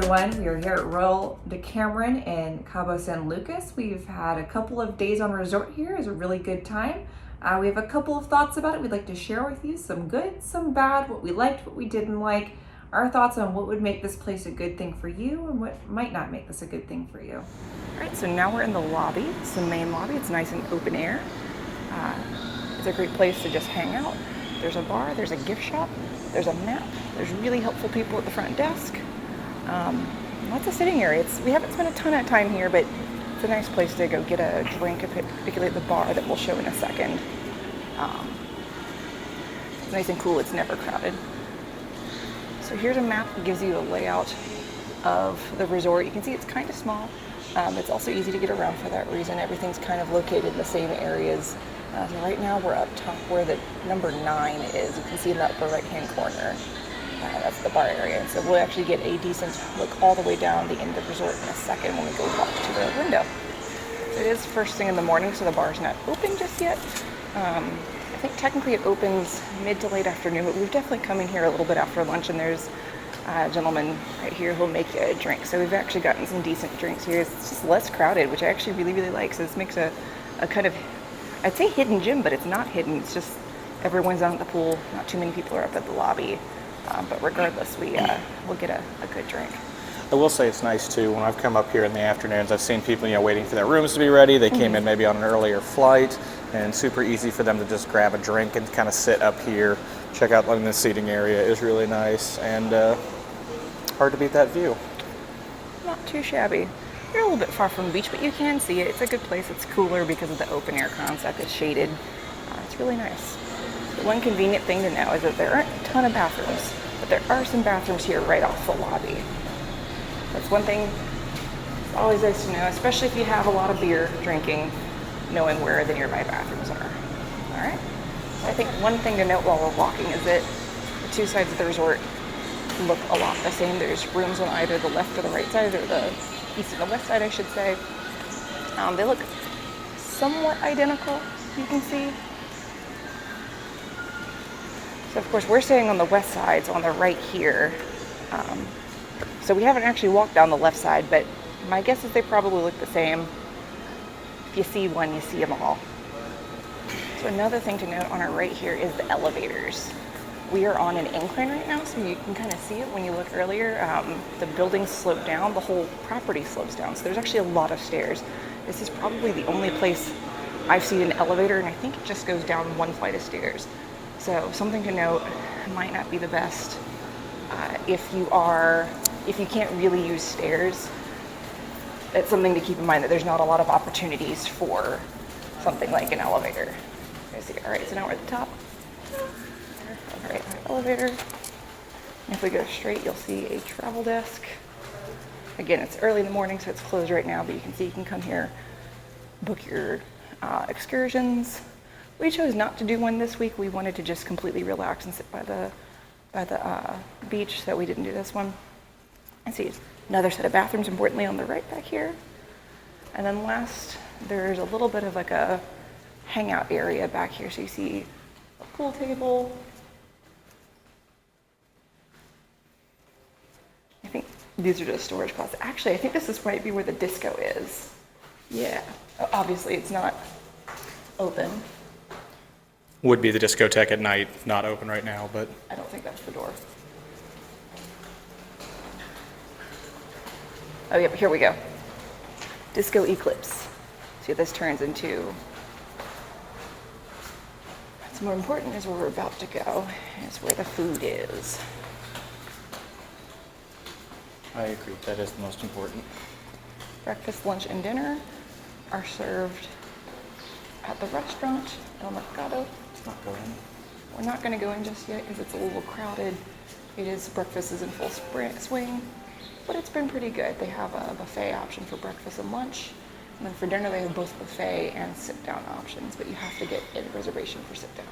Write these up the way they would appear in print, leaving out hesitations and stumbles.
everyone. We are here at Royal Decameron in Cabo San Lucas. We've had a couple of days on resort here. It's a really good time. We have a couple of thoughts about it we'd like to share with you. Some good, some bad, what we liked, what we didn't like, our thoughts on what would make this place a good thing for you and what might not make this a good thing for you. All right, so now we're in the lobby. It's the main lobby. It's nice and open air. It's a great place to just hang out. There's a bar, there's a gift shop, there's a map, there's really helpful people at the front desk. Lots of sitting area. We haven't spent a ton of time here, but it's a nice place to go get a drink, particularly at the bar that we'll show in a second. It's nice and cool. It's never crowded. So here's a map that gives you a layout of the resort. You can see it's kind of small. It's also easy to get around for that reason. Everything's kind of located in the same areas. So right now we're up top where the number 9 is. You can see in the upper right-hand corner. That's the bar area. And so we'll actually get a decent look all the way down the end of the resort in a second when we go walk to the window. So it is first thing in the morning, so the bar's not open just yet. I think technically it opens mid to late afternoon, but we've definitely come in here a little bit after lunch, and there's a gentleman right here who'll make you a drink. So we've actually gotten some decent drinks here. It's just less crowded, which I actually really, really like. So this makes a kind of, I'd say hidden gem, but it's not hidden. It's just everyone's down at the pool. Not too many people are up at the lobby. But regardless, we'll get a good drink. I will say it's nice too. When I've come up here in the afternoons, I've seen people, waiting for their rooms to be ready. They came in maybe on an earlier flight, and super easy for them to just grab a drink and kind of sit up here. Check out the seating area is really nice, and hard to beat that view. Not too shabby. You're a little bit far from the beach, but you can see it. It's a good place. It's cooler because of the open air concept. It's shaded. It's really nice. The one convenient thing to know is that there aren't a ton of bathrooms, but there are some bathrooms here right off the lobby. That's one thing it's always nice to know, especially if you have a lot of beer drinking, knowing where the nearby bathrooms are. All right. So I think one thing to note while we're walking is that the two sides of the resort look a lot the same. There's rooms on either the left or the right side, or the east and the west side, I should say. They look somewhat identical, you can see. So of course we're staying on the west side, so on the right here. So we haven't actually walked down the left side, but my guess is they probably look the same. If you see one, you see them all. So another thing to note on our right here is the elevators. We are on an incline right now, so you can kind of see it when you look earlier. The buildings slope down, the whole property slopes down, so there's actually a lot of stairs. This is probably the only place I've seen an elevator, and I think it just goes down one flight of stairs. So something to note, might not be the best if you can't really use stairs. It's something to keep in mind that there's not a lot of opportunities for something like an elevator. All right, so now we're at the top. All right, elevator. And if we go straight, you'll see a travel desk. Again, it's early in the morning, so it's closed right now, but you can see you can come here, book your excursions. We chose not to do one this week. We wanted to just completely relax and sit by the beach, so we didn't do this one. And see another set of bathrooms, importantly, on the right back here. And then last, there's a little bit of like a hangout area back here. So you see a pool table. I think these are just storage closets. Actually, I think this might be where the disco is. Yeah. Obviously, it's not open. Would be the discotheque at night, not open right now, but I don't think that's the door. Oh, yep, here we go. Disco Eclipse. See what this turns into. What's more important is where we're about to go, is where the food is. I agree, that is the most important. Breakfast, lunch, and dinner are served at the restaurant, El Mercado. Not go in. We're not going to go in just yet because it's a little crowded. Breakfast is in full swing, but it's been pretty good. They have a buffet option for breakfast and lunch, and then for dinner they have both buffet and sit-down options, but you have to get a reservation for sit-down.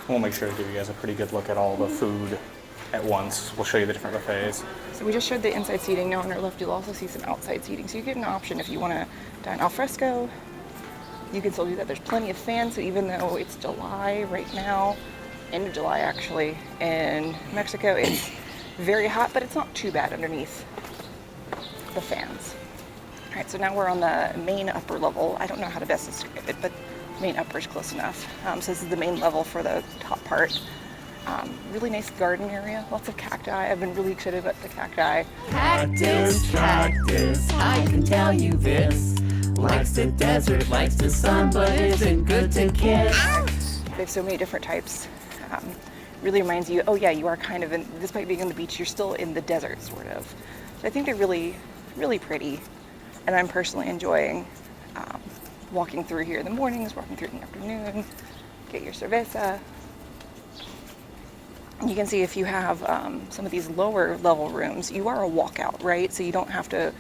We'll make sure to give you guys a pretty good look at all the food at once. We'll show you the different buffets. So we just showed the inside seating. Now on our left you'll also see some outside seating, so you get an option if you want to dine al fresco. You can still do that. There's plenty of fans, so even though it's July right now, end of July actually, in Mexico, it's very hot, but it's not too bad underneath the fans. All right, so now we're on the main upper level. I don't know how to best describe it, but main upper is close enough. So this is the main level for the top part. Really nice garden area, lots of cacti. I've been really excited about the cacti. Cactus, cactus, I can tell you this. Likes the desert, likes the sun, but isn't good to kiss. They have so many different types. Really reminds you, oh yeah, you are kind of in, despite being on the beach, you're still in the desert, sort of. So I think they're really, really pretty. And I'm personally enjoying walking through here in the mornings, walking through in the afternoon, get your cerveza. You can see if you have some of these lower level rooms, you are a walkout, right? So you don't have to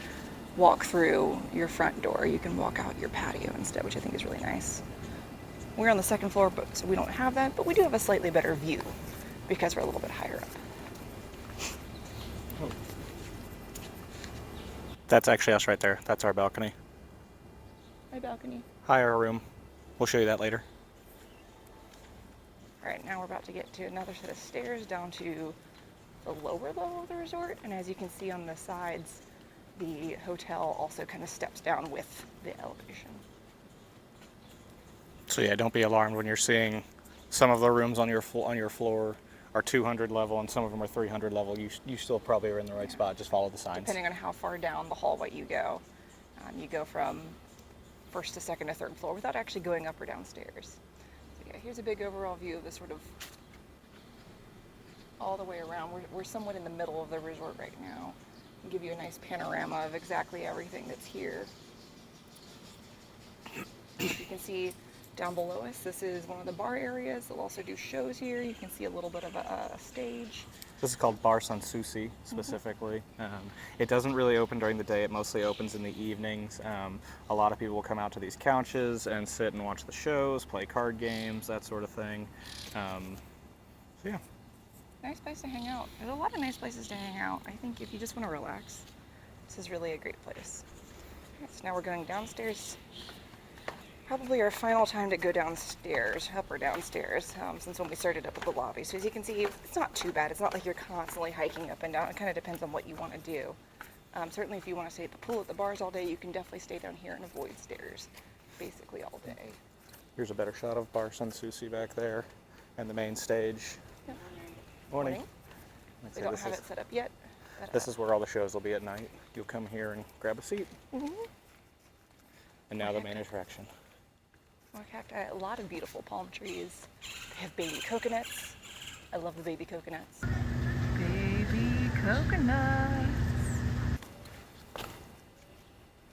walk through your front door. You can walk out your patio instead, which I think is really nice. We're on the second floor, so we don't have that, but we do have a slightly better view because we're a little bit higher up. That's actually us right there. That's our balcony. My balcony. Higher room. We'll show you that later. All right, now we're about to get to another set of stairs down to the lower level of the resort. And as you can see on the sides, the hotel also kind of steps down with the elevation. So yeah, don't be alarmed when you're seeing some of the rooms on your floor are 200 level and some of them are 300 level. You still probably are in the right spot. Just follow the signs. Depending on how far down the hallway you go from first to second to third floor without actually going up or downstairs. So yeah, here's a big overall view of this sort of all the way around. We're somewhat in the middle of the resort right now. I'll give you a nice panorama of exactly everything that's here. You can see down below us, this is one of the bar areas. They'll also do shows here. You can see a little bit of a stage. This is called Bar San Souci specifically. It doesn't really open during the day. It mostly opens in the evenings. A lot of people will come out to these couches and sit and watch the shows, play card games, that sort of thing. So yeah. Nice place to hang out. There's a lot of nice places to hang out. I think if you just want to relax, this is really a great place. Okay, so now we're going downstairs. Probably our final time to go downstairs, up or downstairs, since when we started up at the lobby. So as you can see, it's not too bad. It's not like you're constantly hiking up and down. It kind of depends on what you want to do. Certainly if you want to stay at the pool, at the bars all day, you can definitely stay down here and avoid stairs basically all day. Here's a better shot of Bar San Souci back there and the main stage. Yep. Morning. We don't have it set up yet. But, This is where all the shows will be at night. You'll come here and grab a seat. And now the main attraction. More cacti, a lot of beautiful palm trees. They have baby coconuts. I love the baby coconuts. Baby coconuts.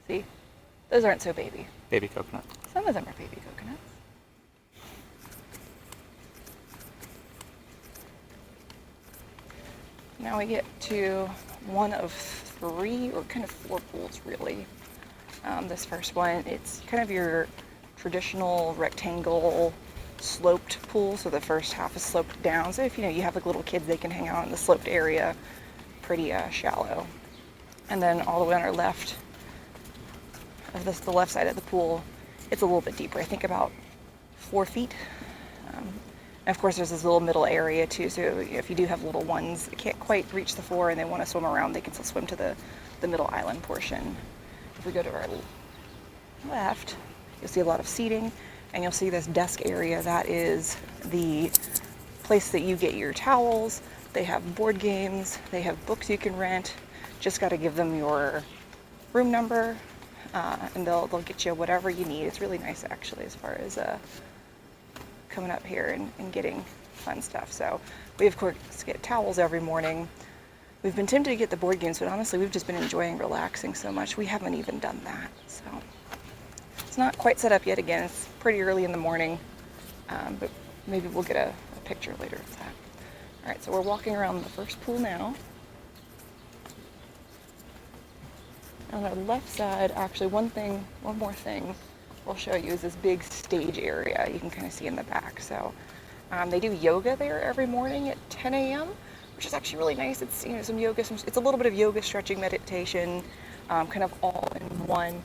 See, those aren't so baby. Baby coconut. Some of them are baby coconuts. Now we get to one of three, or kind of four pools really. This first one, it's kind of your traditional rectangle sloped pool. So the first half is sloped down. So if you have like little kids, they can hang out in the sloped area, pretty shallow. And then all the way on our left of this, the left side of the pool, it's a little bit deeper. I think about 4 feet. And of course, there's this little middle area too. So if you do have little ones that can't quite reach the floor and they want to swim around, they can still swim to the middle island portion. If we go to our left, you'll see a lot of seating, and you'll see this desk area. That is the place that you get your towels. They have board games. They have books you can rent. Just got to give them your room number, and they'll get you whatever you need. It's really nice, actually, as far as coming up here and getting fun stuff. So we, of course, get towels every morning. We've been tempted to get the board games, but honestly, we've just been enjoying relaxing so much. We haven't even done that. So it's not quite set up yet. Again, it's pretty early in the morning, but maybe we'll get a picture later of that. All right, so we're walking around the first pool now. On the left side, actually, one more thing we'll show you is this big stage area you can kind of see in the back. So they do yoga there every morning at 10 a.m., which is actually really nice. It's some yoga, it's a little bit of yoga, stretching, meditation, kind of all in one.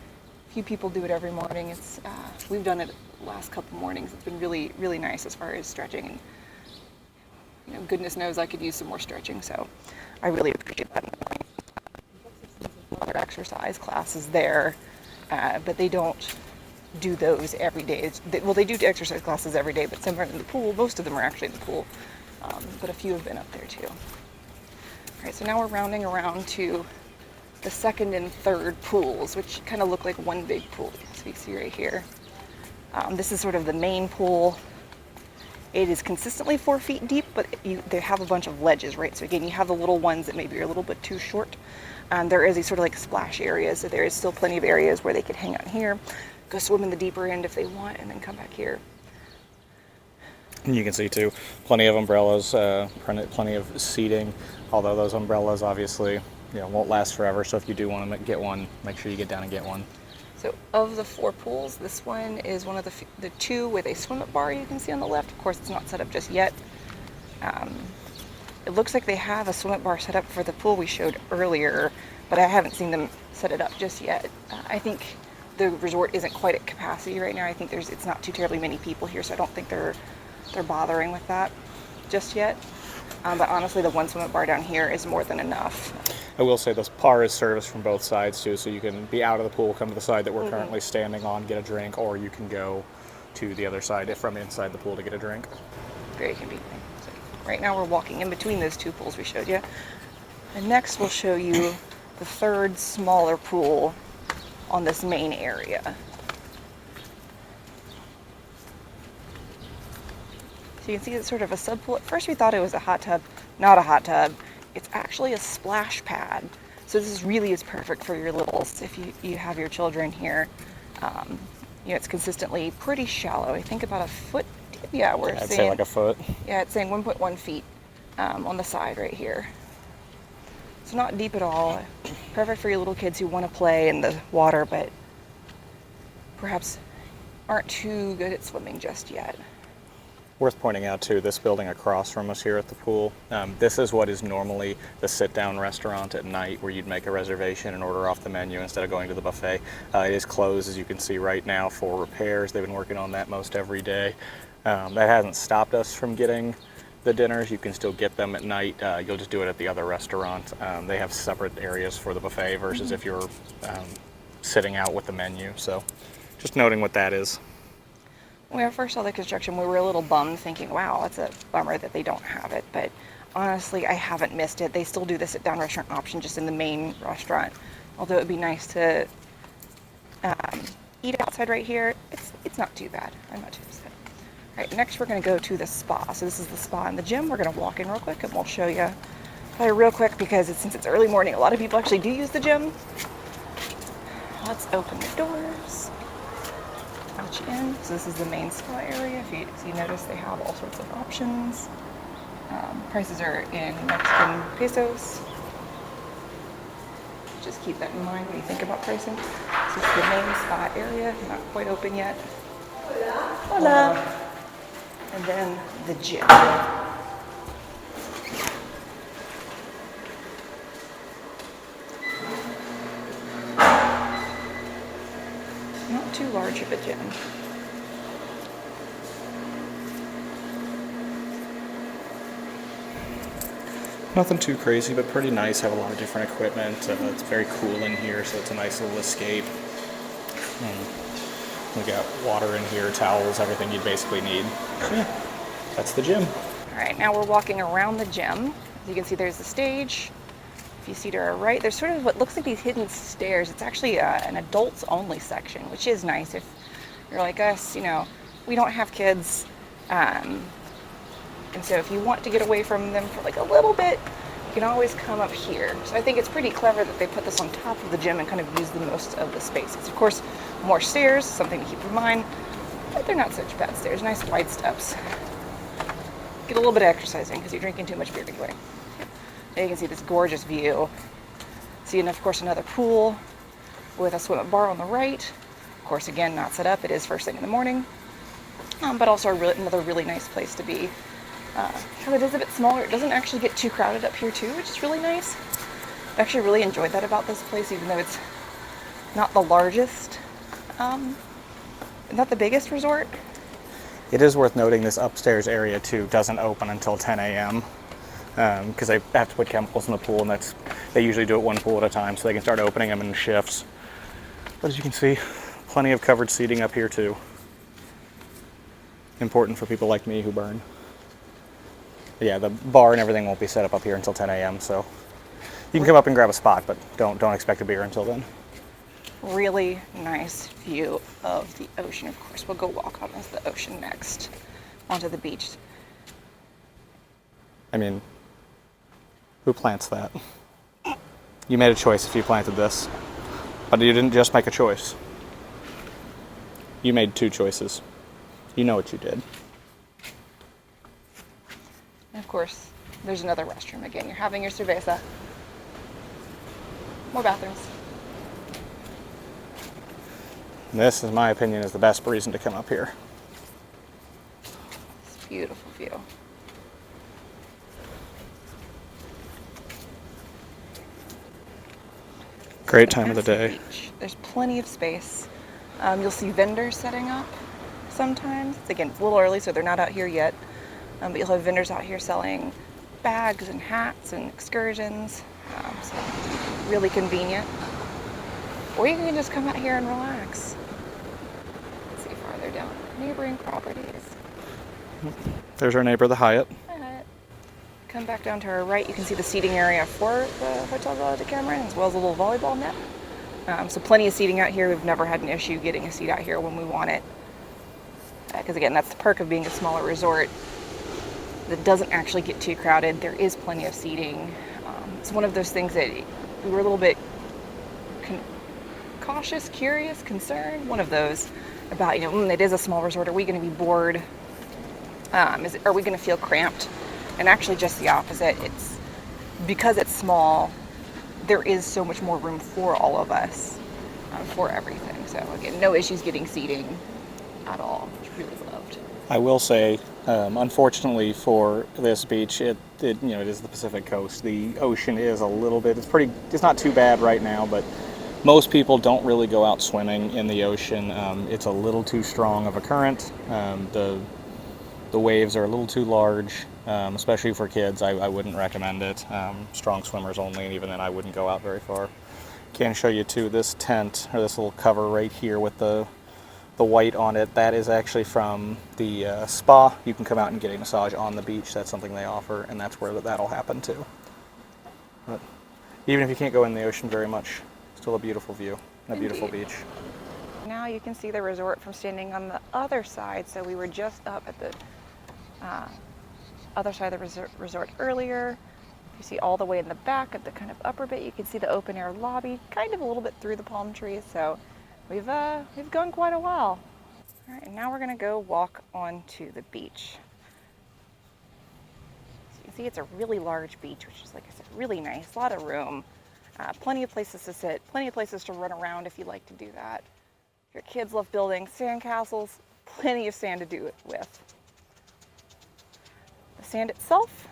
Few people do it every morning. It's we've done it the last couple mornings. It's been really, really nice as far as stretching, and goodness knows I could use some more stretching. So I really appreciate that in the morning. their exercise classes there, but they don't do those every day. They do exercise classes every day, but some are in the pool. Most of them are actually in the pool, but a few have been up there too. All right, so now we're rounding around to the second and third pools, which kind of look like one big pool. So you see right here. This is sort of the main pool. It is consistently 4 feet deep, but they have a bunch of ledges, right? So again, you have the little ones that maybe are a little bit too short. There is a sort of like splash area, so there is still plenty of areas where they could hang out here, go swim in the deeper end if they want, and then come back here. And you can see too, plenty of umbrellas, plenty of seating, although those umbrellas obviously won't last forever, so if you do want to get one, make sure you get down and get one. So of the 4 pools, this one is one of the 2 with a swim-up bar you can see on the left. Of course, it's not set up just yet. It looks like they have a swim-up bar set up for the pool we showed earlier, but I haven't seen them set it up just yet. I think the resort isn't quite at capacity right now. I think it's not too terribly many people here, so I don't think they're bothering with that just yet. But honestly, the one swim-up bar down here is more than enough. I will say this bar is serviced from both sides too, so you can be out of the pool, come to the side that we're currently standing on, get a drink, or you can go to the other side from inside the pool to get a drink. Very convenient. So right now we're walking in between those 2 pools we showed you. And next we'll show you the third smaller pool on this main area. So you can see it's sort of a sub pool. At first we thought it was a hot tub. Not a hot tub. It's actually a splash pad. So this really is perfect for your littles if you have your children here. It's consistently pretty shallow. I think about a foot. Yeah, I'd say like a foot. Yeah, it's saying 1.1 feet on the side right here. It's not deep at all. Perfect for your little kids who want to play in the water, but perhaps aren't too good at swimming just yet. Worth pointing out too, this building across from us here at the pool, this is what is normally the sit-down restaurant at night where you'd make a reservation and order off the menu instead of going to the buffet. It is closed, as you can see right now, for repairs. They've been working on that most every day. That hasn't stopped us from getting the dinners. You can still get them at night. You'll just do it at the other restaurant. They have separate areas for the buffet versus if you're sitting out with the menu. So just noting what that is. When we first saw the construction, we were a little bummed, thinking, wow, it's a bummer that they don't have it. But honestly, I haven't missed it. They still do the sit-down restaurant option just in the main restaurant. Although it would be nice to eat outside right here. It's not too bad. I'm not too upset. All right, next we're going to go to the spa. So this is the spa and the gym. We're going to walk in real quick and we'll show you real quick because since it's early morning, a lot of people actually do use the gym. Let's open the doors. Let you in. So this is the main spa area. If you notice, they have all sorts of options. Prices are in Mexican pesos. Just keep that in mind when you think about pricing. So this is the main spa area, not quite open yet. Hola. And then the gym. Not too large of a gym. Nothing too crazy, but pretty nice. Have a lot of different equipment. It's very cool in here, so it's a nice little escape. We got water in here, towels, everything you'd basically need. So yeah, that's the gym. All right, now we're walking around the gym. As you can see, there's the stage. If you see to our right, there's sort of what looks like these hidden stairs. It's actually an adults-only section, which is nice if you're like us. We don't have kids. And so if you want to get away from them for like a little bit, you can always come up here. So I think it's pretty clever that they put this on top of the gym and kind of use the most of the spaces. Of course, more stairs, something to keep in mind, but they're not such bad stairs. Nice wide steps. Get a little bit of exercising because you're drinking too much beer anyway. There you can see this gorgeous view. See, and of course, another pool with a swim-up bar on the right. Of course, again, not set up. It is first thing in the morning, but also another really nice place to be. It is a bit smaller. It doesn't actually get too crowded up here too, which is really nice. I actually really enjoyed that about this place, even though it's not the largest, not the biggest resort. It is worth noting this upstairs area too doesn't open until 10 a.m. because they have to put chemicals in the pool, and they usually do it one pool at a time so they can start opening them in shifts. But as you can see, plenty of covered seating up here too. Important for people like me who burn. But yeah, the bar and everything won't be set up here until 10 a.m. So you can come up and grab a spot, but don't expect a beer until then. Really nice view of the ocean. Of course, we'll go walk out onto the ocean next, onto the beach. I mean, who plants that? You made a choice if you planted this, but you didn't just make a choice. You made 2 choices. You know what you did. And of course, there's another restroom again. You're having your cerveza. More bathrooms. And this, in my opinion, is the best reason to come up here. It's a beautiful view. Great time of the day. Beach. There's plenty of space. You'll see vendors setting up sometimes. Again, it's a little early, so they're not out here yet. But you'll have vendors out here selling bags and hats and excursions. So really convenient. Or you can just come out here and relax. Let's see farther down. Neighboring properties. There's our neighbor, the Hyatt. Come back down to our right, you can see the seating area for the Hotel Villa Decameron, as well as a little volleyball net. So plenty of seating out here. We've never had an issue getting a seat out here when we want it. Because again, that's the perk of being a smaller resort that doesn't actually get too crowded. There is plenty of seating. It's one of those things that we were a little bit cautious, curious, concerned. One of those about, it is a small resort. Are we going to be bored? Are we going to feel cramped? And actually just the opposite. It's because it's small, there is so much more room for all of us, for everything. So again, no issues getting seating at all. It's really loved. I will say, unfortunately for this beach, it is the Pacific coast. The ocean is a little bit, it's not too bad right now, but most people don't really go out swimming in the ocean. It's a little too strong of a current. The waves are a little too large, especially for kids. I wouldn't recommend it. Strong swimmers only, and even then I wouldn't go out very far. Can show you too, this tent, or this little cover right here with the white on it, that is actually from the spa. You can come out and get a massage on the beach. That's something they offer, and that's where that'll happen too. But even if you can't go in the ocean very much, still a beautiful view, and a beautiful beach. Now you can see the resort from standing on the other side. So we were just up at the other side of the resort earlier. You see all the way in the back at the kind of upper bit, you can see the open air lobby, kind of a little bit through the palm trees. So we've gone quite a while. All right, and now we're gonna go walk onto the beach. So you can see it's a really large beach, which is, like I said, really nice. A lot of room, plenty of places to sit, plenty of places to run around if you like to do that. If your kids love building sand castles, plenty of sand to do it with. The sand itself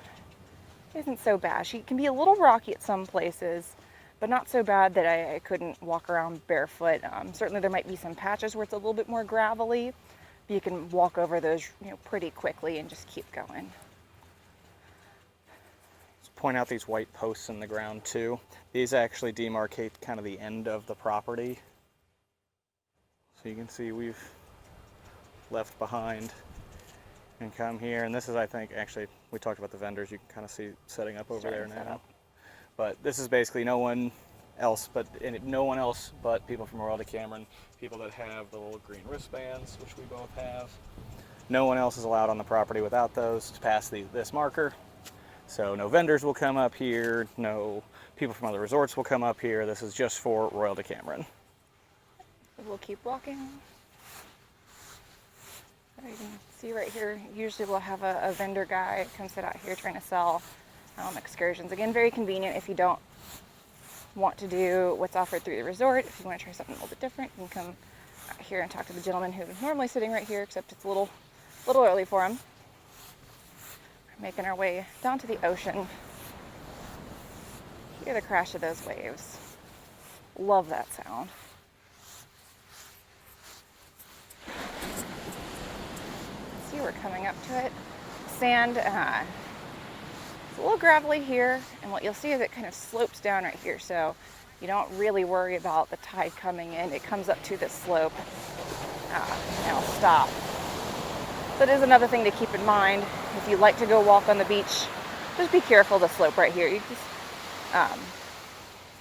isn't so bad. It can be a little rocky at some places, but not so bad that I couldn't walk around barefoot. Certainly there might be some patches where it's a little bit more gravelly, but you can walk over those pretty quickly and just keep going. Let's point out these white posts in the ground too. These actually demarcate kind of the end of the property. So you can see we've left behind and come here, and this is, I think, actually, we talked about the vendors, you can kind of see setting up over there now. But this is basically no one else but people from Royal Decameron, people that have the little green wristbands, which we both have. No one else is allowed on the property without those to pass this marker. So no vendors will come up here, no people from other resorts will come up here. This is just for Royal Decameron. We'll keep walking. You can see right here, usually we'll have a vendor guy come sit out here trying to sell excursions. Again, very convenient if you don't want to do what's offered through the resort. If you want to try something a little bit different, you can come out here and talk to the gentleman who's normally sitting right here, except it's a little early for him. We're making our way down to the ocean. Hear the crash of those waves. Love that sound. We're coming up to it. Sand It's a little gravelly here, and what you'll see is it kind of slopes down right here, so you don't really worry about the tide coming in. It comes up to this slope, and it'll stop. So it is another thing to keep in mind. If you like to go walk on the beach, just be careful of the slope right here. You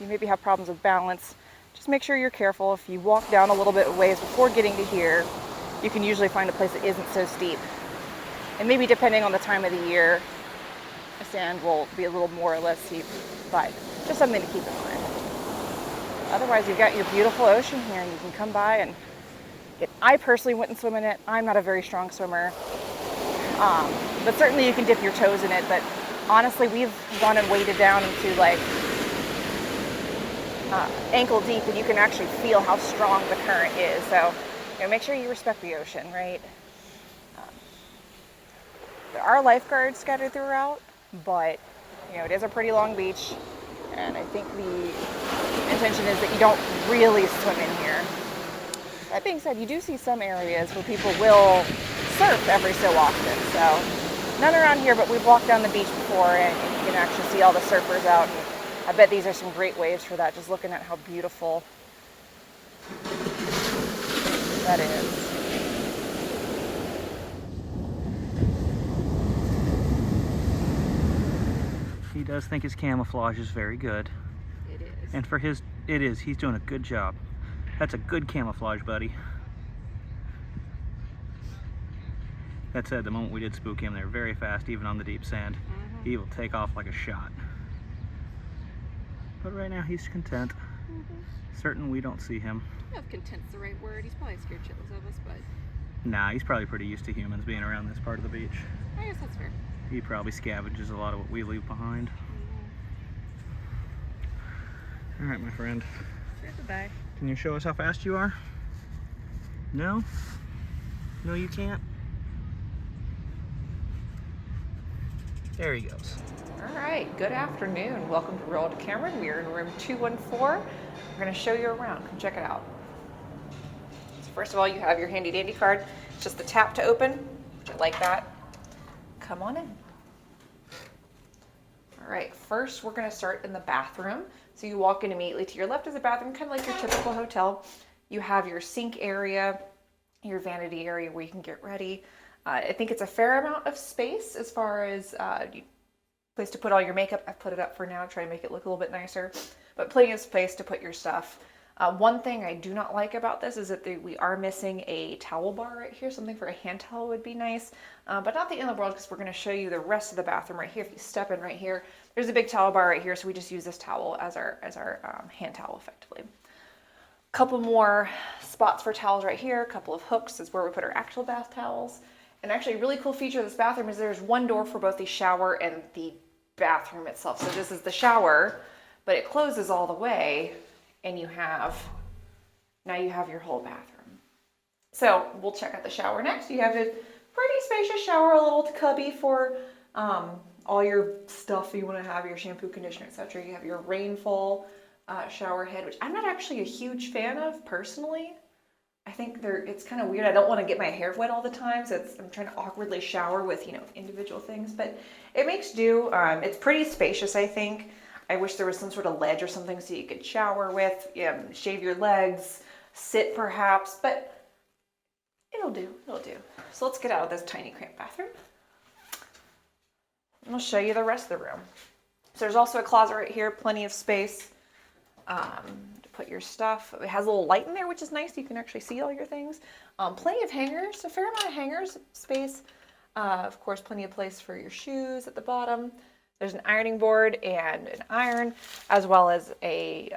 maybe have problems with balance. Just make sure you're careful. If you walk down a little bit of ways before getting to here, you can usually find a place that isn't so steep. And maybe depending on the time of the year, the sand will be a little more or less steep, but just something to keep in mind. Otherwise, you've got your beautiful ocean here, and you can come by and I personally wouldn't swim in it. I'm not a very strong swimmer, but certainly you can dip your toes in it. But honestly, we've gone and waded down into like ankle deep, and you can actually feel how strong the current is. So, make sure you respect the ocean, right? There are lifeguards scattered throughout, but it is a pretty long beach, and I think the intention is that you don't really swim in here. That being said, you do see some areas where people will surf every so often. So none around here, but we've walked down the beach before, and you can actually see all the surfers out. And I bet these are some great waves for that, just looking at how beautiful that is. He does think his camouflage is very good. It is. And for his, it is. He's doing a good job. That's a good camouflage, buddy. That said, the moment we did spook him, they're very fast, even on the deep sand. Mm-hmm. He will take off like a shot. But right now, he's content. Mm-hmm. Certain we don't see him. I don't know if content's the right word. He's probably scared shitless of us, but Nah, he's probably pretty used to humans being around this part of the beach. I guess that's fair. He probably scavenges a lot of what we leave behind. Mm-hmm. All right, my friend. Goodbye. Can you show us how fast you are? No? No, you can't? There he goes. All right, good afternoon. Welcome to Royal Decameron. We are in room 214. We're going to show you around. Come check it out. So first of all, you have your handy dandy card. It's just the tap to open, which I like that. Come on in. All right, first we're going to start in the bathroom. So you walk in immediately. To your left is a bathroom, kind of like your typical hotel. You have your sink area, your vanity area where you can get ready. I think it's a fair amount of space as far as place to put all your makeup. I've put it up for now, try to make it look a little bit nicer, but plenty of space to put your stuff. One thing I do not like about this is that we are missing a towel bar right here. Something for a hand towel would be nice, but not the end of the world, because we're going to show you the rest of the bathroom right here. If you step in right here, there's a big towel bar right here, so we just use this towel as our hand towel effectively. A couple more spots for towels right here. A couple of hooks is where we put our actual bath towels. And actually, a really cool feature of this bathroom is there's one door for both the shower and the bathroom itself. So this is the shower, but it closes all the way, and now you have your whole bathroom. So we'll check out the shower next. You have a pretty spacious shower, a little cubby for all your stuff you want to have, your shampoo, conditioner, etc. You have your rainfall shower head, which I'm not actually a huge fan of personally. I think it's kind of weird. I don't want to get my hair wet all the time, so I'm trying to awkwardly shower with individual things, but it makes do. It's pretty spacious, I think. I wish there was some sort of ledge or something so you could shower with, shave your legs, sit perhaps, but it'll do. So let's get out of this tiny cramped bathroom. And I'll show you the rest of the room. So there's also a closet right here, plenty of space to put your stuff. It has a little light in there, which is nice. You can actually see all your things. Plenty of hangers, a fair amount of hangers space. Of course, plenty of place for your shoes at the bottom. There's an ironing board and an iron, as well as a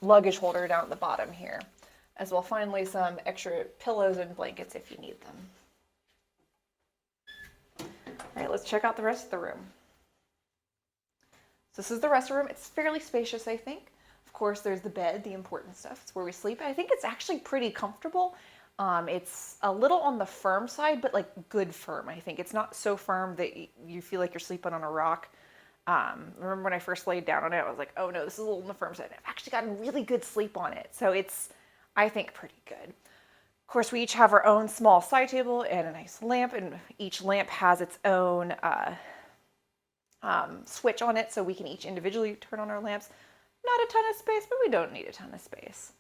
luggage holder down at the bottom here. As well, finally, some extra pillows and blankets if you need them. All right, let's check out the rest of the room. So this is the rest of the room. It's fairly spacious, I think. Of course, there's the bed, the important stuff. It's where we sleep. I think it's actually pretty comfortable. It's a little on the firm side, but like good firm, I think. It's not so firm that you feel like you're sleeping on a rock. Remember when I first laid down on it, I was like, oh no, this is a little on the firm side. I've actually gotten really good sleep on it. So it's, I think, pretty good. Of course, we each have our own small side table and a nice lamp, and each lamp has its own switch on it so we can each individually turn on our lamps. Not a ton of space, but we don't need a ton of space.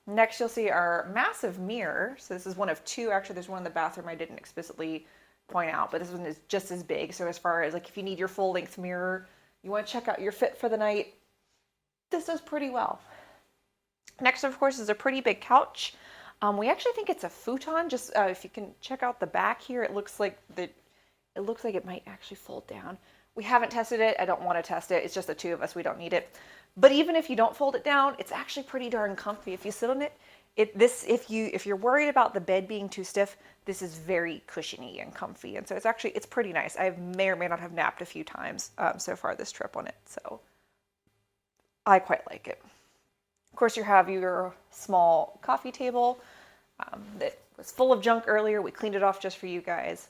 Next, you'll see our massive mirror. So this is one of two. Actually, there's one in the bathroom I didn't explicitly point out, but this one is just as big. So as far as like if you need your full length mirror, you want to check out your fit for the night, this does pretty well. Next, of course, is a pretty big couch. We actually think it's a futon. Just if you can check out the back here, it looks like it might actually fold down. We haven't tested it. I don't want to test it. It's just the two of us. We don't need it. But even if you don't fold it down, it's actually pretty darn comfy. If you sit on it, if you're worried about the bed being too stiff, this is very cushiony and comfy. And so it's pretty nice. I may or may not have napped a few times so far this trip on it. So I quite like it. Of course, you have your small coffee table that was full of junk earlier. We cleaned it off just for you guys.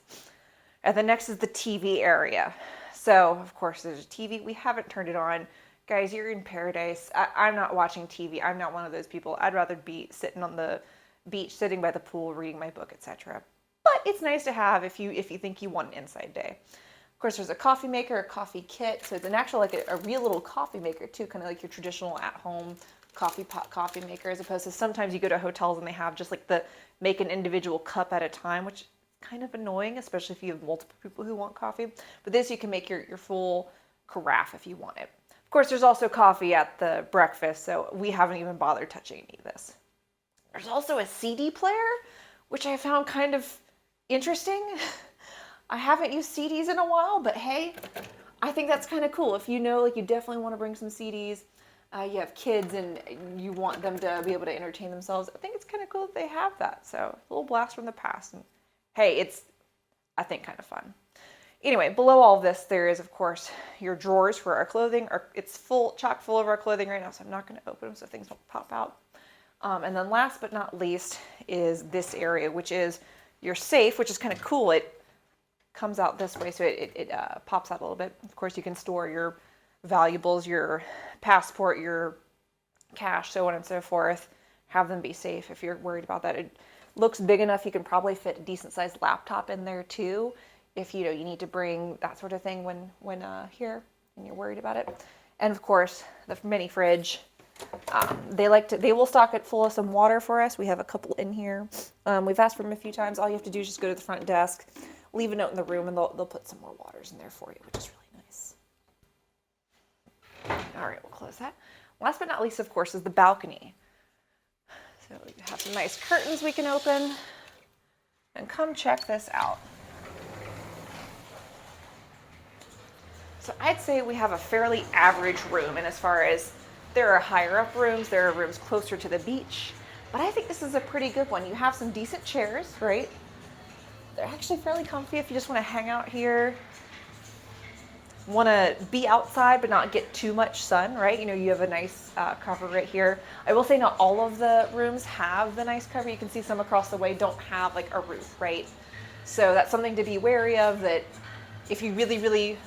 And then next is the TV area. So, of course, there's a TV. We haven't turned it on. Guys, you're in paradise. I'm not watching TV. I'm not one of those people. I'd rather be sitting on the beach, sitting by the pool, reading my book, etc. But it's nice to have if you think you want an inside day. Of course, there's a coffee maker, a coffee kit. So it's an actual, like a real little coffee maker too, kind of like your traditional at-home coffee pot coffee maker, as opposed to sometimes you go to hotels and they have just like make an individual cup at a time, which is kind of annoying, especially if you have multiple people who want coffee. But this, you can make your full carafe if you want it. Of course, there's also coffee at the breakfast, so we haven't even bothered touching any of this. There's also a CD player, which I found kind of interesting. I haven't used CDs in a while, but hey, I think that's kind of cool. If you know, like, you definitely want to bring some CDs, you have kids and you want them to be able to entertain themselves, I think it's kind of cool that they have that. So a little blast from the past. And hey, it's, I think, kind of fun. Anyway, below all of this, there is, of course, your drawers for our clothing. It's chock full of our clothing right now, so I'm not going to open them so things don't pop out. And then last but not least is this area, which is your safe, which is kind of cool. It comes out this way, so it pops out a little bit. Of course, you can store your valuables, your passport, your cash, so on and so forth. Have them be safe if you're worried about that. It looks big enough. You can probably fit a decent sized laptop in there too, if you need to bring that sort of thing when here and you're worried about it. And of course, the mini fridge. They will stock it full of some water for us. We have a couple in here. We've asked for them a few times. All you have to do is just go to the front desk, leave a note in the room, and they'll put some more waters in there for you, which is really nice. All right, we'll close that. Last but not least, of course, is the balcony. So we have some nice curtains we can open, and come check this out. So I'd say we have a fairly average room, and as far as there are higher up rooms, there are rooms closer to the beach, but I think this is a pretty good one. You have some decent chairs, right? They're actually fairly comfy if you just want to hang out here, want to be outside but not get too much sun, right? You have a nice cover right here. I will say not all of the rooms have the nice cover. You can see some across the way don't have like a roof, right? So that's something to be wary of, that if you really, really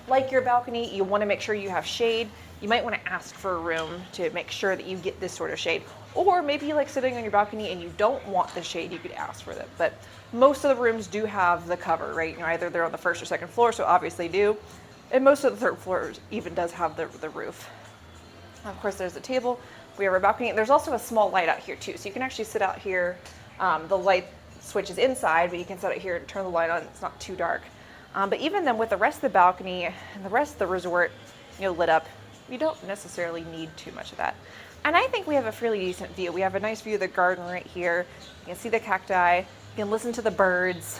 like your balcony, you want to make sure you have shade. You might want to ask for a room to make sure that you get this sort of shade. Or maybe you like sitting on your balcony and you don't want the shade, you could ask for them. But most of the rooms do have the cover, right? Either they're on the first or second floor, so obviously do. And most of the third floor even does have the roof. Of course, there's the table. We have our balcony. There's also a small light out here too, so you can actually sit out here. The light switch is inside, but you can sit out here and turn the light on. It's not too dark. But even then, with the rest of the balcony and the rest of the resort, lit up, you don't necessarily need too much of that. And I think we have a fairly decent view. We have a nice view of the garden right here. You can see the cacti. You can listen to the birds.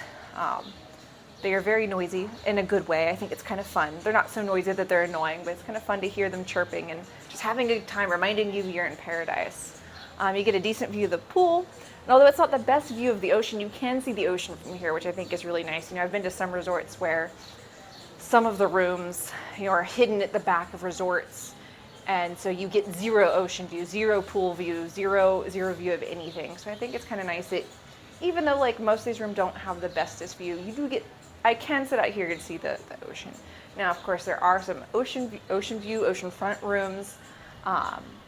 They are very noisy in a good way. I think it's kind of fun. They're not so noisy that they're annoying, but it's kind of fun to hear them chirping and just having a good time, reminding you you're in paradise. You get a decent view of the pool. And although it's not the best view of the ocean, you can see the ocean from here, which I think is really nice. I've been to some resorts where some of the rooms, are hidden at the back of resorts. And so you get zero ocean view, zero pool view, zero view of anything. So I think it's kind of nice that even though like most of these rooms don't have the bestest view, I can sit out here and see the ocean. Now, of course, there are some ocean view, oceanfront rooms.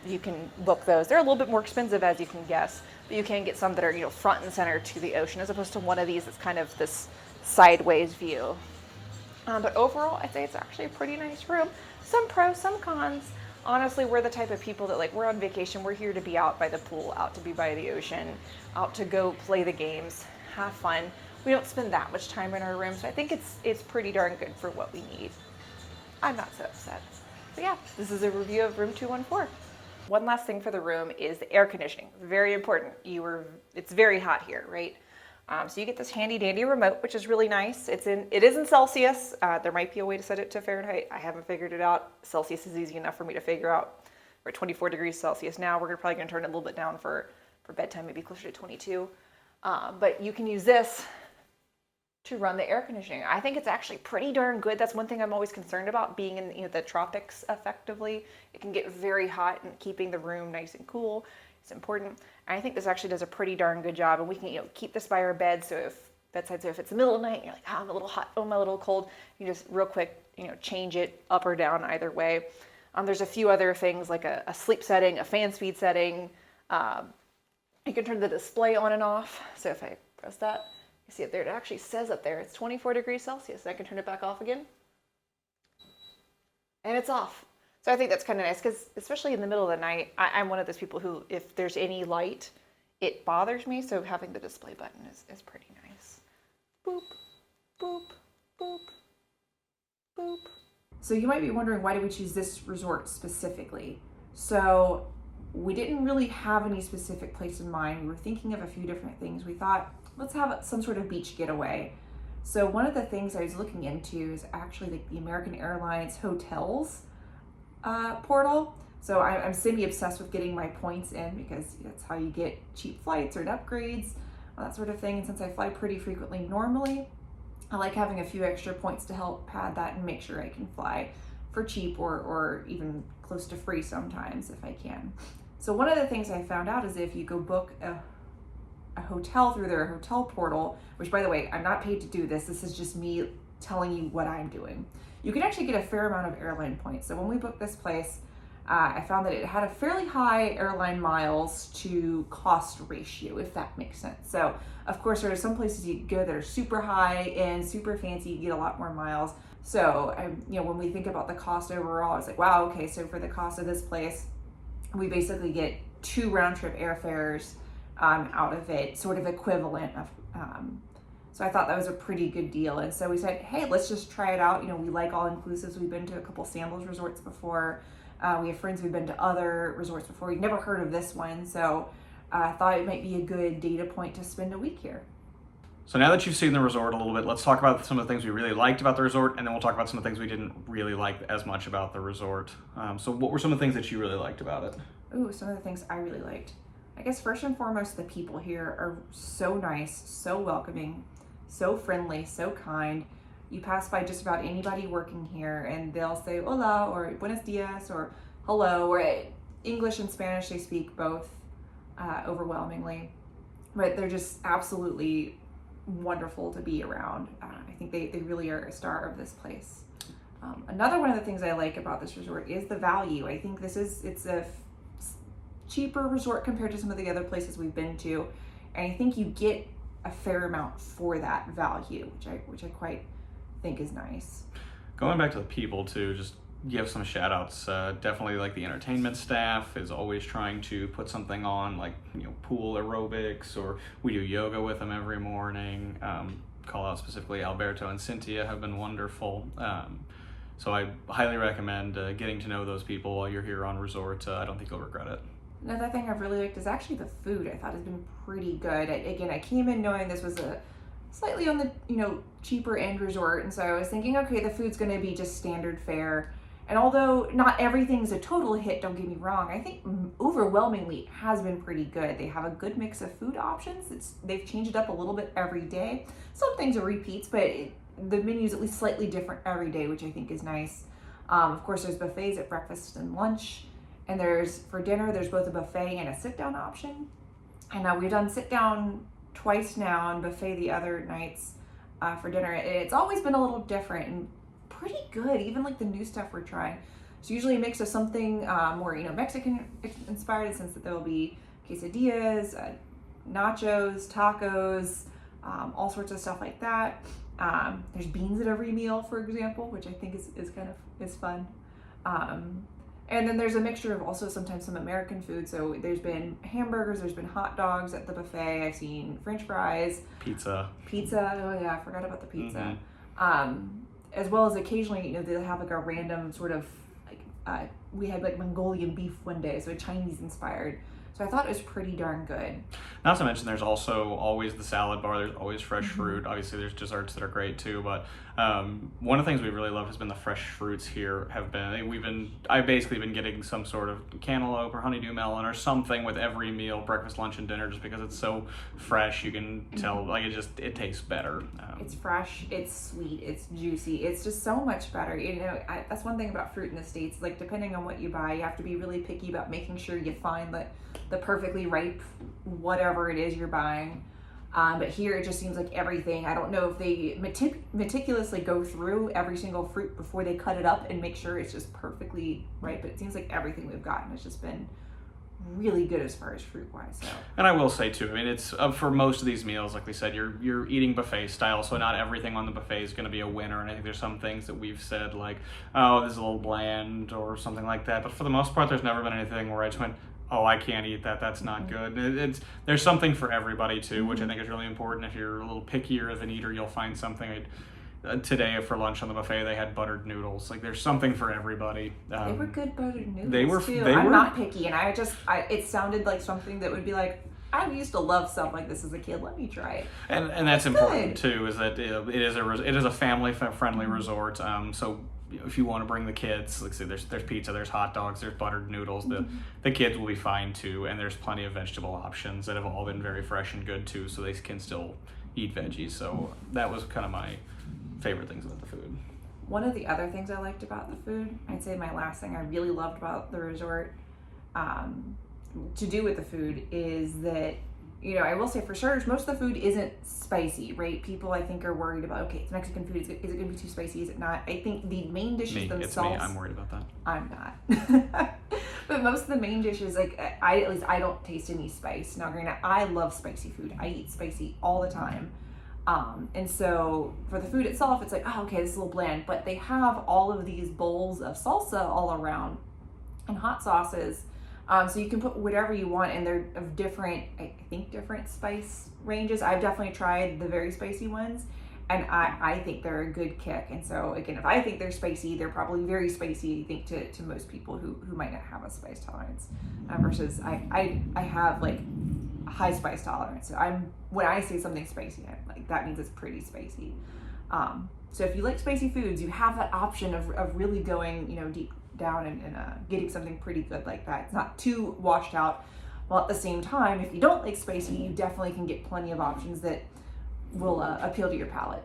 You can book those. They're a little bit more expensive, as you can guess, but you can get some that are, front and center to the ocean, as opposed to one of these that's kind of this sideways view. But overall, I'd say it's actually a pretty nice room. Some pros, some cons. Honestly, we're the type of people that, like, we're on vacation. We're here to be out by the pool, out to be by the ocean, out to go play the games, have fun. We don't spend that much time in our room, so I think it's pretty darn good for what we need. I'm not so upset. But yeah, this is a review of room 214. One last thing for the room is the air conditioning. Very important. It's very hot here, right? So you get this handy dandy remote, which is really nice. It is in Celsius. There might be a way to set it to Fahrenheit. I haven't figured it out. Celsius is easy enough for me to figure out. We're at 24 degrees Celsius now. We're probably going to turn it a little bit down for bedtime, maybe closer to 22. But you can use this to run the air conditioning. I think it's actually pretty darn good. That's one thing I'm always concerned about, being in the tropics effectively. It can get very hot, and keeping the room nice and cool is important. And I think this actually does a pretty darn good job, and we can keep this by our bed, so if it's the middle of the night and you're like, I'm a little hot, I'm a little cold, you just real quick change it up or down either way. There's a few other things like a sleep setting, a fan speed setting. You can turn the display on and off. So if I press that, you see it there, it actually says up there it's 24 degrees Celsius. I can turn it back off again, and it's off. So I think that's kind of nice, because especially in the middle of the night, I'm one of those people who, if there's any light, it bothers me. So having the display button is pretty nice. Boop, boop, boop, boop. So you might be wondering, why did we choose this resort specifically? So we didn't really have any specific place in mind. We were thinking of a few different things. We thought, let's have some sort of beach getaway. So one of the things I was looking into is actually like the American Airlines hotels portal. So I'm semi-obsessed with getting my points in, because that's how you get cheap flights or upgrades, that sort of thing. And since I fly pretty frequently normally, I like having a few extra points to help pad that and make sure I can fly for cheap or even close to free sometimes if I can. So one of the things I found out is if you go book a hotel through their hotel portal, which, by the way, I'm not paid to do this. This is just me telling you what I'm doing. You can actually get a fair amount of airline points. So when we booked this place, I found that it had a fairly high airline miles to cost ratio, if that makes sense. So of course, there are some places you go that are super high and super fancy, you get a lot more miles. So when we think about the cost overall, it's like, wow, okay, so for the cost of this place, we basically get 2 round-trip airfares out of it, sort of equivalent of. So I thought that was a pretty good deal. And so we said, hey, let's just try it out. We like all-inclusives. We've been to a couple Sandals resorts before. We have friends who've been to other resorts before. We've never heard of this one. So I thought it might be a good data point to spend a week here. So now that you've seen the resort a little bit, let's talk about some of the things we really liked about the resort, and then we'll talk about some of the things we didn't really like as much about the resort. So what were some of the things that you really liked about it? Ooh, some of the things I really liked. I guess first and foremost, the people here are so nice, so welcoming, so friendly, so kind. You pass by just about anybody working here and they'll say hola or buenos dias or hello, or English and Spanish, they speak both overwhelmingly. But they're just absolutely wonderful to be around. I think they really are a star of this place. Another one of the things I like about this resort is the value. I think it's a cheaper resort compared to some of the other places we've been to, and I think you get a fair amount for that value, which I quite think is nice. Going back to the people too, just give some shout outs. Definitely like the entertainment staff is always trying to put something on, like pool aerobics, or we do yoga with them every morning. Call out specifically Alberto and Cynthia have been wonderful. So I highly recommend getting to know those people while you're here on resort. I don't think you'll regret it. Another thing I've really liked is actually the food. I thought has been pretty good. I came in knowing this was a slightly on the cheaper end resort, and so I was thinking, okay, the food's going to be just standard fare. And although not everything's a total hit, don't get me wrong, I think overwhelmingly it has been pretty good. They have a good mix of food options. They've changed it up a little bit every day. Some things are repeats, but the menu's at least slightly different every day, which I think is nice. Of course, there's buffets at breakfast and lunch. And for dinner, there's both a buffet and a sit-down option. And we've done sit-down twice now and buffet the other nights for dinner. It's always been a little different and pretty good, even like the new stuff we're trying. It's usually a mix of something more, Mexican inspired, since that there will be quesadillas, nachos, tacos, all sorts of stuff like that. There's beans at every meal, for example, which I think is kind of is fun. And then there's a mixture of also sometimes some American food. So there's been hamburgers, there's been hot dogs at the buffet. I've seen French fries, Pizza. Oh yeah, I forgot about the pizza. As well as occasionally, they'll have like a random sort of like we had like Mongolian beef one day, so Chinese inspired. So I thought it was pretty darn good. Not to mention, there's also always the salad bar. There's always fresh fruit. Obviously, there's desserts that are great too. But one of the things we really love has been the fresh fruits here. I've basically been getting some sort of cantaloupe or honeydew melon or something with every meal, breakfast, lunch, and dinner, just because it's so fresh. You can tell, like it tastes better. It's fresh. It's sweet. It's juicy. It's just so much better. That's one thing about fruit in the States. Like depending on what you buy, you have to be really picky about making sure you find the perfectly ripe whatever it is you're buying. But here it just seems like everything. I don't know if they meticulously go through every single fruit before they cut it up and make sure it's just perfectly ripe. But it seems like everything we've gotten has just been really good as far as fruit wise. So. And I will say too, I mean, it's for most of these meals, like we said, you're eating buffet style, so not everything on the buffet is going to be a winner. And I think there's some things that we've said like, oh, this is a little bland or something like that. But for the most part, there's never been anything where I just went, oh, I can't eat that. That's not good. There's something for everybody too, which I think is really important. If you're a little pickier of an eater, you'll find something. Today for lunch on the buffet, they had buttered noodles. Like there's something for everybody. They were good buttered noodles. They were. Too. I'm not picky, and it sounded like something that would be like, I used to love stuff like this as a kid. Let me try it. And that's important too. Is that it is a family friendly resort. So if you want to bring the kids, like say there's pizza, there's hot dogs, there's buttered noodles. The kids will be fine too, and there's plenty of vegetable options that have all been very fresh and good too, so they can still eat veggies. So that was kind of my favorite things about the food. One of the other things I liked about the food, I'd say my last thing I really loved about the resort, to do with the food, is that I will say for sure most of the food isn't spicy, right? People I think are worried about, okay, it's Mexican food, is it going to be too spicy, is it not? I think the main dishes themselves... It's me, I'm worried about that. I'm not. But most of the main dishes, like at least I don't taste any spice. Now granted, I love spicy food. I eat spicy all the time. And so for the food itself, it's like, oh, okay, this is a little bland, but they have all of these bowls of salsa all around and hot sauces. So you can put whatever you want, and they're of different spice ranges. I've definitely tried the very spicy ones, and I think they're a good kick. And so again, if I think they're spicy, they're probably very spicy, I think, to most people who might not have a spice tolerance, versus I have like high spice tolerance. So when I say something spicy, that means it's pretty spicy. So if you like spicy foods, you have that option of really going deep down and getting something pretty good like that. It's not too washed out, while at the same time, if you don't like spicy, you definitely can get plenty of options that will appeal to your palate.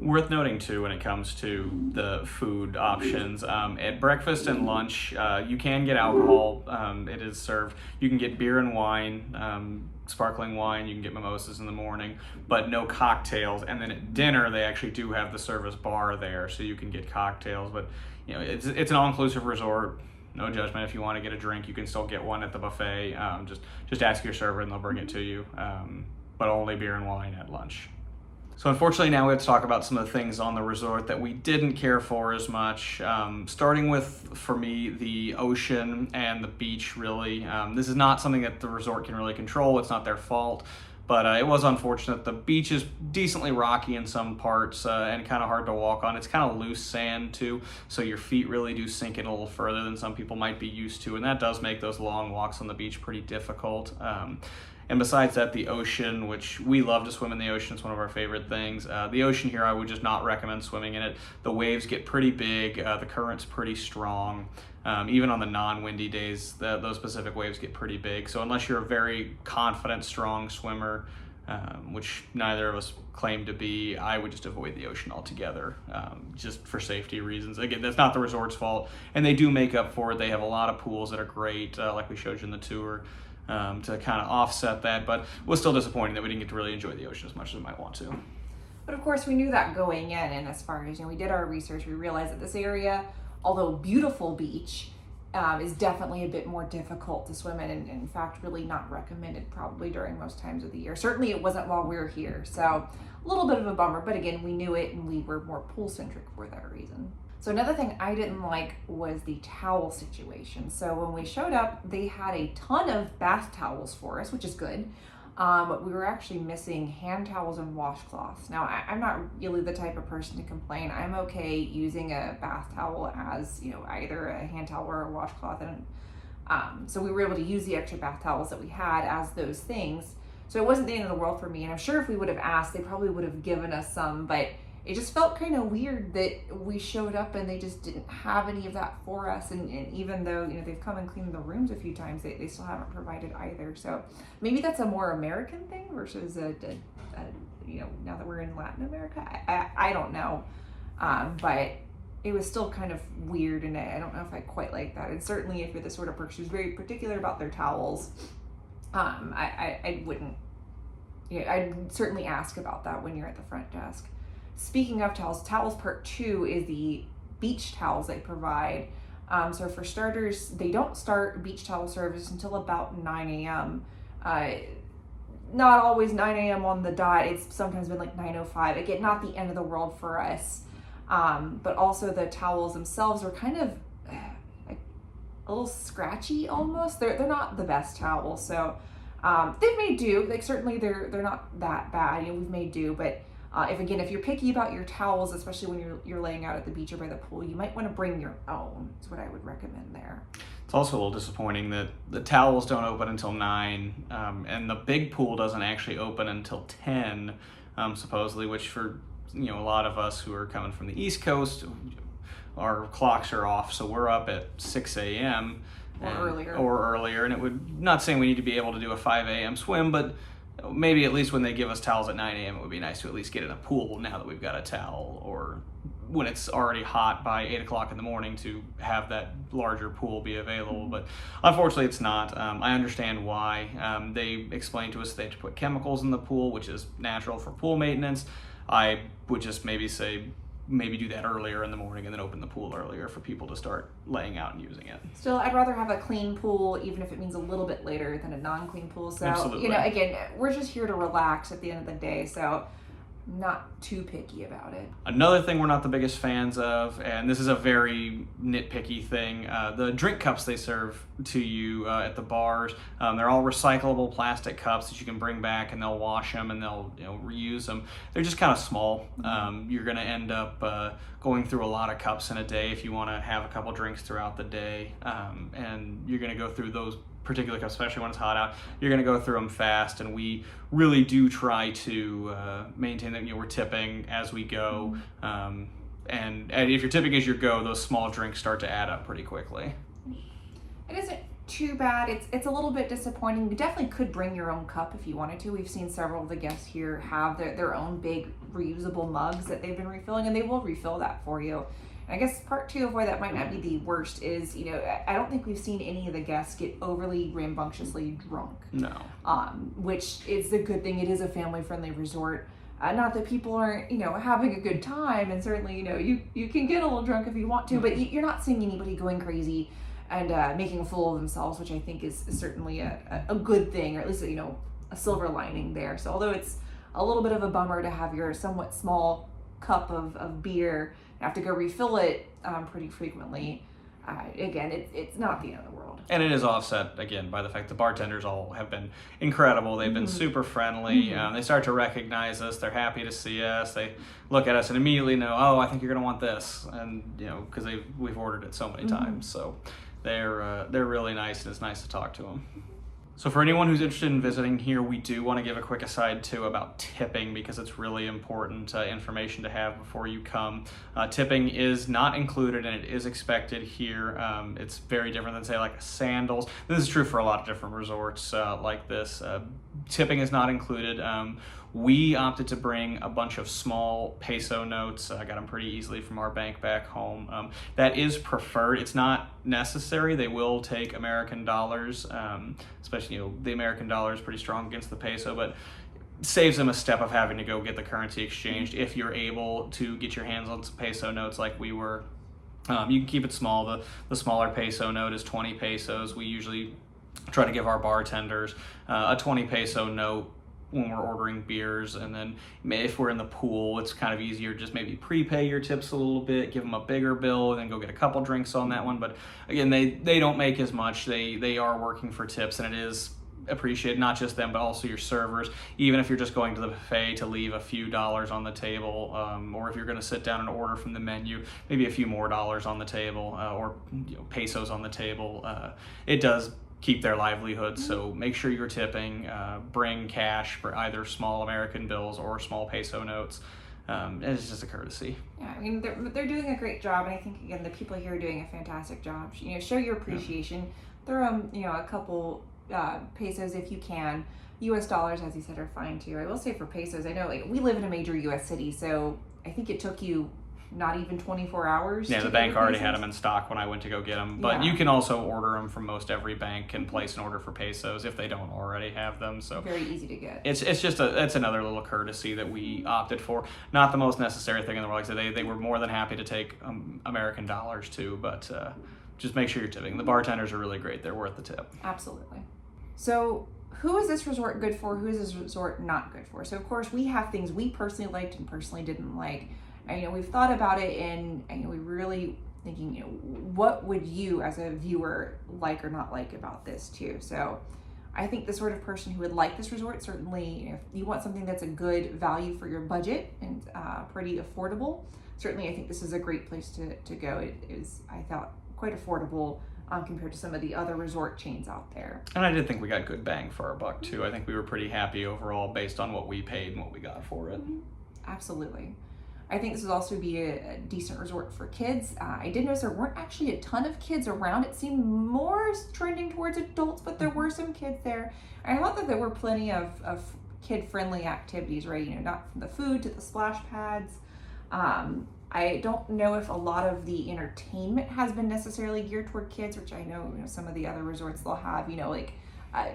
Worth noting too, when it comes to the food options, at breakfast and lunch, you can get alcohol. It is served. You can get beer and wine, sparkling wine. You can get mimosas in the morning, but no cocktails. And then at dinner, they actually do have the service bar there, so you can get cocktails. But it's an all-inclusive resort. No judgment. If you want to get a drink, you can still get one at the buffet. Just ask your server and they'll bring it to you. But only beer and wine at lunch. So unfortunately, now we have to talk about some of the things on the resort that we didn't care for as much. Starting with, for me, the ocean and the beach, really. This is not something that the resort can really control. It's not their fault. But it was unfortunate. The beach is decently rocky in some parts and kind of hard to walk on. It's kind of loose sand too, so your feet really do sink in a little further than some people might be used to, and that does make those long walks on the beach pretty difficult. And besides that, the ocean, which we love to swim in the ocean, it's one of our favorite things. The ocean here, I would just not recommend swimming in it. The waves get pretty big, the current's pretty strong. Even on the non-windy days, those Pacific waves get pretty big. So unless you're a very confident, strong swimmer, which neither of us claim to be, I would just avoid the ocean altogether, just for safety reasons. Again, that's not the resort's fault, and they do make up for it. They have a lot of pools that are great, like we showed you in the tour, to kind of offset that, but it was still disappointing that we didn't get to really enjoy the ocean as much as we might want to. But of course, we knew that going in, and as far as we did our research, we realized that this area, although beautiful beach, is definitely a bit more difficult to swim in, and in fact really not recommended probably during most times of the year. Certainly it wasn't while we were here, so a little bit of a bummer, but again, we knew it and we were more pool centric for that reason. So another thing I didn't like was the towel situation. So when we showed up, they had a ton of bath towels for us, which is good. But we were actually missing hand towels and washcloths. Now, I'm not really the type of person to complain. I'm okay using a bath towel as, either a hand towel or a washcloth. And so we were able to use the extra bath towels that we had as those things. So it wasn't the end of the world for me. And I'm sure if we would have asked, they probably would have given us some, but it just felt kind of weird that we showed up and they just didn't have any of that for us. And even though, they've come and cleaned the rooms a few times, they still haven't provided either. So maybe that's a more American thing versus now that we're in Latin America, I don't know. But it was still kind of weird, and I don't know if I quite like that. And certainly if you're the sort of person who's very particular about their towels, I wouldn't, I'd certainly ask about that when you're at the front desk. Speaking of towels part 2 is the beach towels they provide. So for starters, they don't start beach towel service until about 9 a.m. Not always 9 a.m. on the dot. It's sometimes been like 9:05. Again, not the end of the world for us. But also the towels themselves are kind of like a little scratchy almost. They're not the best towels. So they've made do. Like certainly they're not that bad. We've made do, but if you're picky about your towels, especially when you're laying out at the beach or by the pool, you might want to bring your own. That's what I would recommend there. It's also a little disappointing that the towels don't open until 9, and the big pool doesn't actually open until 10, supposedly, which for a lot of us who are coming from the East Coast, our clocks are off, so we're up at 6 a.m. Or earlier, and it would, not saying we need to be able to do a 5 a.m. swim, but maybe at least when they give us towels at 9 a.m. it would be nice to at least get in a pool now that we've got a towel, or when it's already hot by 8 o'clock in the morning to have that larger pool be available. But unfortunately it's not. I understand why. They explained to us they have to put chemicals in the pool, which is natural for pool maintenance. I would just maybe do that earlier in the morning and then open the pool earlier for people to start laying out and using it. Still, I'd rather have a clean pool, even if it means a little bit later, than a non-clean pool. So, absolutely. Again, we're just here to relax at the end of the day, so not too picky about it. Another thing we're not the biggest fans of, and this is a very nitpicky thing, the drink cups they serve to you at the bars, they're all recyclable plastic cups that you can bring back, and they'll wash them and they'll reuse them. They're just kind of small. You're going to end up going through a lot of cups in a day if you want to have a couple drinks throughout the day, and you're going to go through those particular cups, especially when it's hot out. You're going to go through them fast, and we really do try to maintain that we're tipping as we go, and if you're tipping as you go, those small drinks start to add up pretty quickly. It isn't too bad. It's a little bit disappointing. You definitely could bring your own cup if you wanted to. We've seen several of the guests here have their own big reusable mugs that they've been refilling, and they will refill that for you. I guess part 2 of why that might not be the worst is, I don't think we've seen any of the guests get overly rambunctiously drunk. No. Which is a good thing. It is a family-friendly resort. Not that people aren't, having a good time, and certainly, you can get a little drunk if you want to, but you're not seeing anybody going crazy and making a fool of themselves, which I think is certainly a good thing, or at least, a silver lining there. So although it's a little bit of a bummer to have your somewhat small cup of beer, have to go refill it pretty frequently. Again, it's not the end of the world. And it is offset, again, by the fact the bartenders all have been incredible. They've been super friendly. They start to recognize us. They're happy to see us. They look at us and immediately know, oh, I think you're going to want this. And, because we've ordered it so many times. So they're really nice, and it's nice to talk to them. So for anyone who's interested in visiting here, we do want to give a quick aside too about tipping, because it's really important information to have before you come. Tipping is not included, and it is expected here. It's very different than, say, like Sandals. This is true for a lot of different resorts like this. Tipping is not included. We opted to bring a bunch of small peso notes. I got them pretty easily from our bank back home. That is preferred. It's not necessary. They will take American dollars, especially, the American dollar is pretty strong against the peso, but it saves them a step of having to go get the currency exchanged if you're able to get your hands on some peso notes like we were You can keep it small. The smaller peso note is 20 pesos. We usually try to give our bartenders a 20 peso note when we're ordering beers, and then if we're in the pool, it's kind of easier, just maybe prepay your tips a little bit, give them a bigger bill, and then go get a couple drinks on that one. But again, they don't make as much. They are working for tips, and it is appreciated, not just them, but also your servers. Even if you're just going to the buffet to leave a few dollars on the table, or if you're going to sit down and order from the menu, maybe a few more dollars on the table, or pesos on the table, it does keep their livelihood. So make sure you're tipping, bring cash for either small American bills or small peso notes. It's just a courtesy. Yeah, I mean, they're doing a great job, and I think, again, the people here are doing a fantastic job. Show your appreciation. Throw them, a couple pesos if you can. US dollars, as you said, are fine too. I will say for pesos, I know we live in a major US city, so I think it took you not even 24 hours. Yeah, the bank already had them in stock when I went to go get them. But you can also order them from most every bank and place an order for pesos if they don't already have them. So very easy to get. It's just that's another little courtesy that we opted for. Not the most necessary thing in the world. Like I said, they were more than happy to take American dollars too, but just make sure you're tipping. The bartenders are really great. They're worth the tip. Absolutely. So who is this resort good for? Who is this resort not good for? So of course we have things we personally liked and personally didn't like. And, we've thought about it, and we really thinking, what would you as a viewer like or not like about this too? So I think the sort of person who would like this resort, certainly if you want something that's a good value for your budget and pretty affordable, certainly I think this is a great place to go. It is, I thought, quite affordable compared to some of the other resort chains out there. And I did think we got good bang for our buck too. I think we were pretty happy overall based on what we paid and what we got for it. Absolutely. I think this would also be a decent resort for kids. I did notice there weren't actually a ton of kids around. It seemed more trending towards adults, but there were some kids there. I thought that there were plenty of kid-friendly activities, right? Not from the food to the splash pads. I don't know if a lot of the entertainment has been necessarily geared toward kids, which I know, some of the other resorts they'll have,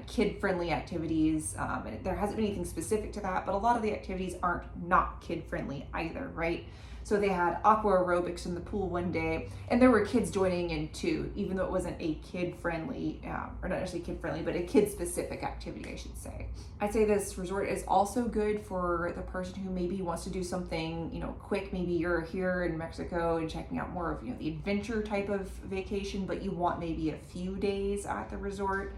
kid-friendly activities. And there hasn't been anything specific to that, but a lot of the activities aren't not kid-friendly either, right? So they had aqua aerobics in the pool one day, and there were kids joining in too, even though it wasn't a kid-friendly, or not necessarily kid-friendly, but a kid-specific activity, I should say. I'd say this resort is also good for the person who maybe wants to do something, quick. Maybe you're here in Mexico and checking out more of, the adventure type of vacation, but you want maybe a few days at the resort.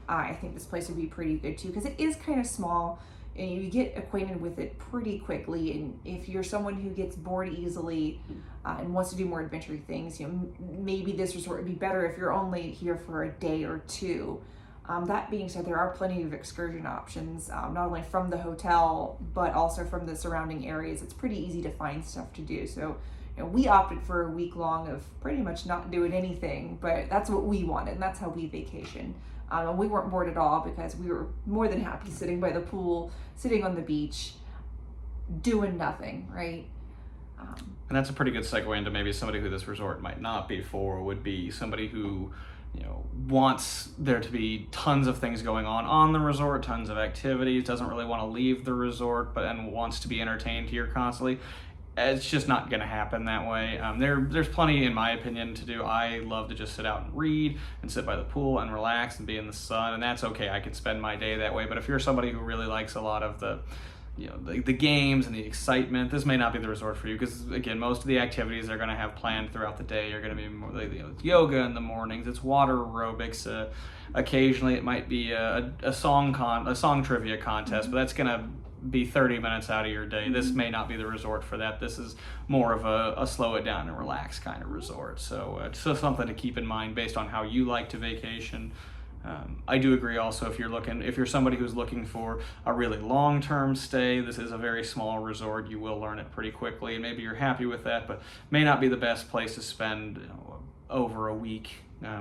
I think this place would be pretty good too, because it is kind of small and you get acquainted with it pretty quickly. And if you're someone who gets bored easily and wants to do more adventure things, maybe this resort would be better if you're only here for a day or two. That being said, there are plenty of excursion options, not only from the hotel, but also from the surrounding areas. It's pretty easy to find stuff to do. So we opted for a week long of pretty much not doing anything, but that's what we wanted, and that's how we vacation. And we weren't bored at all because we were more than happy sitting by the pool, sitting on the beach, doing nothing, right? And that's a pretty good segue into maybe somebody who this resort might not be for, would be somebody who wants there to be tons of things going on the resort, tons of activities, doesn't really want to leave the resort, and wants to be entertained here constantly. It's just not going to happen that way. There's plenty, in my opinion, to do. I love to just sit out and read and sit by the pool and relax and be in the sun, and that's okay. I could spend my day that way. But if you're somebody who really likes a lot of the games and the excitement, this may not be the resort for you, because again, most of the activities they're going to have planned throughout the day are going to be more it's yoga in the mornings, it's water aerobics, occasionally it might be a song trivia contest, but that's going to be 30 minutes out of your day. This may not be the resort for that. This is more of a slow it down and relax kind of resort. So it's just something to keep in mind based on how you like to vacation. I do agree also, if you're somebody who's looking for a really long-term stay, this is a very small resort. You will learn it pretty quickly, and maybe you're happy with that, but may not be the best place to spend over a week.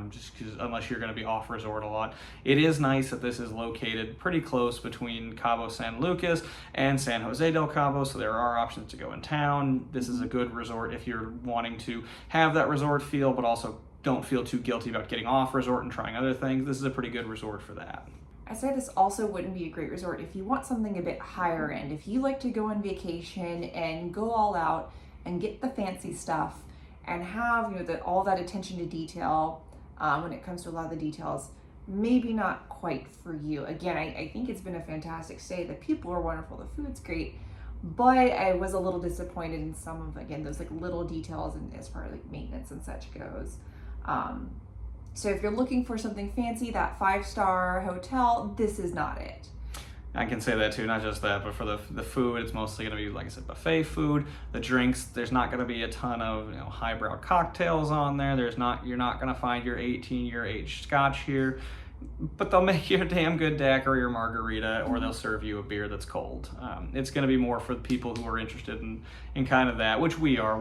Just because unless you're going to be off resort a lot. It is nice that this is located pretty close between Cabo San Lucas and San Jose del Cabo, so there are options to go in town. This is a good resort if you're wanting to have that resort feel, but also don't feel too guilty about getting off resort and trying other things. This is a pretty good resort for that. I say this also wouldn't be a great resort if you want something a bit higher end. If you like to go on vacation and go all out and get the fancy stuff, and have, you know, all that attention to detail when it comes to a lot of the details, maybe not quite for you. Again, I think it's been a fantastic stay. The people are wonderful, the food's great, but I was a little disappointed in some of, again, those like little details and as far as like maintenance and such goes. So if you're looking for something fancy, that 5-star hotel, this is not it. I can say that too, not just that, but for the food, it's mostly going to be, like I said, buffet food. The drinks, there's not going to be a ton of, you know, highbrow cocktails on there. You're not going to find your 18-year age scotch here, but they'll make you a damn good daiquiri or margarita, or they'll serve you a beer that's cold. It's going to be more for the people who are interested in kind of that, which we are.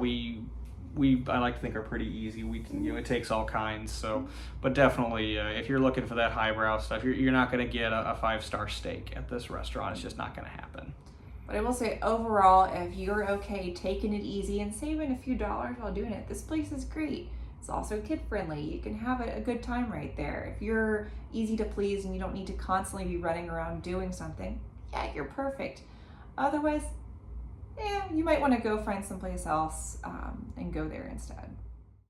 I like to think are pretty easy. We can, you know, it takes all kinds. So, but definitely, if you're looking for that highbrow stuff, you're not going to get a 5-star steak at this restaurant. It's just not going to happen. But I will say, overall, if you're okay taking it easy and saving a few dollars while doing it, this place is great. It's also kid friendly. You can have a good time right there. If you're easy to please and you don't need to constantly be running around doing something, yeah, you're perfect. Otherwise, yeah, you might want to go find someplace else and go there instead.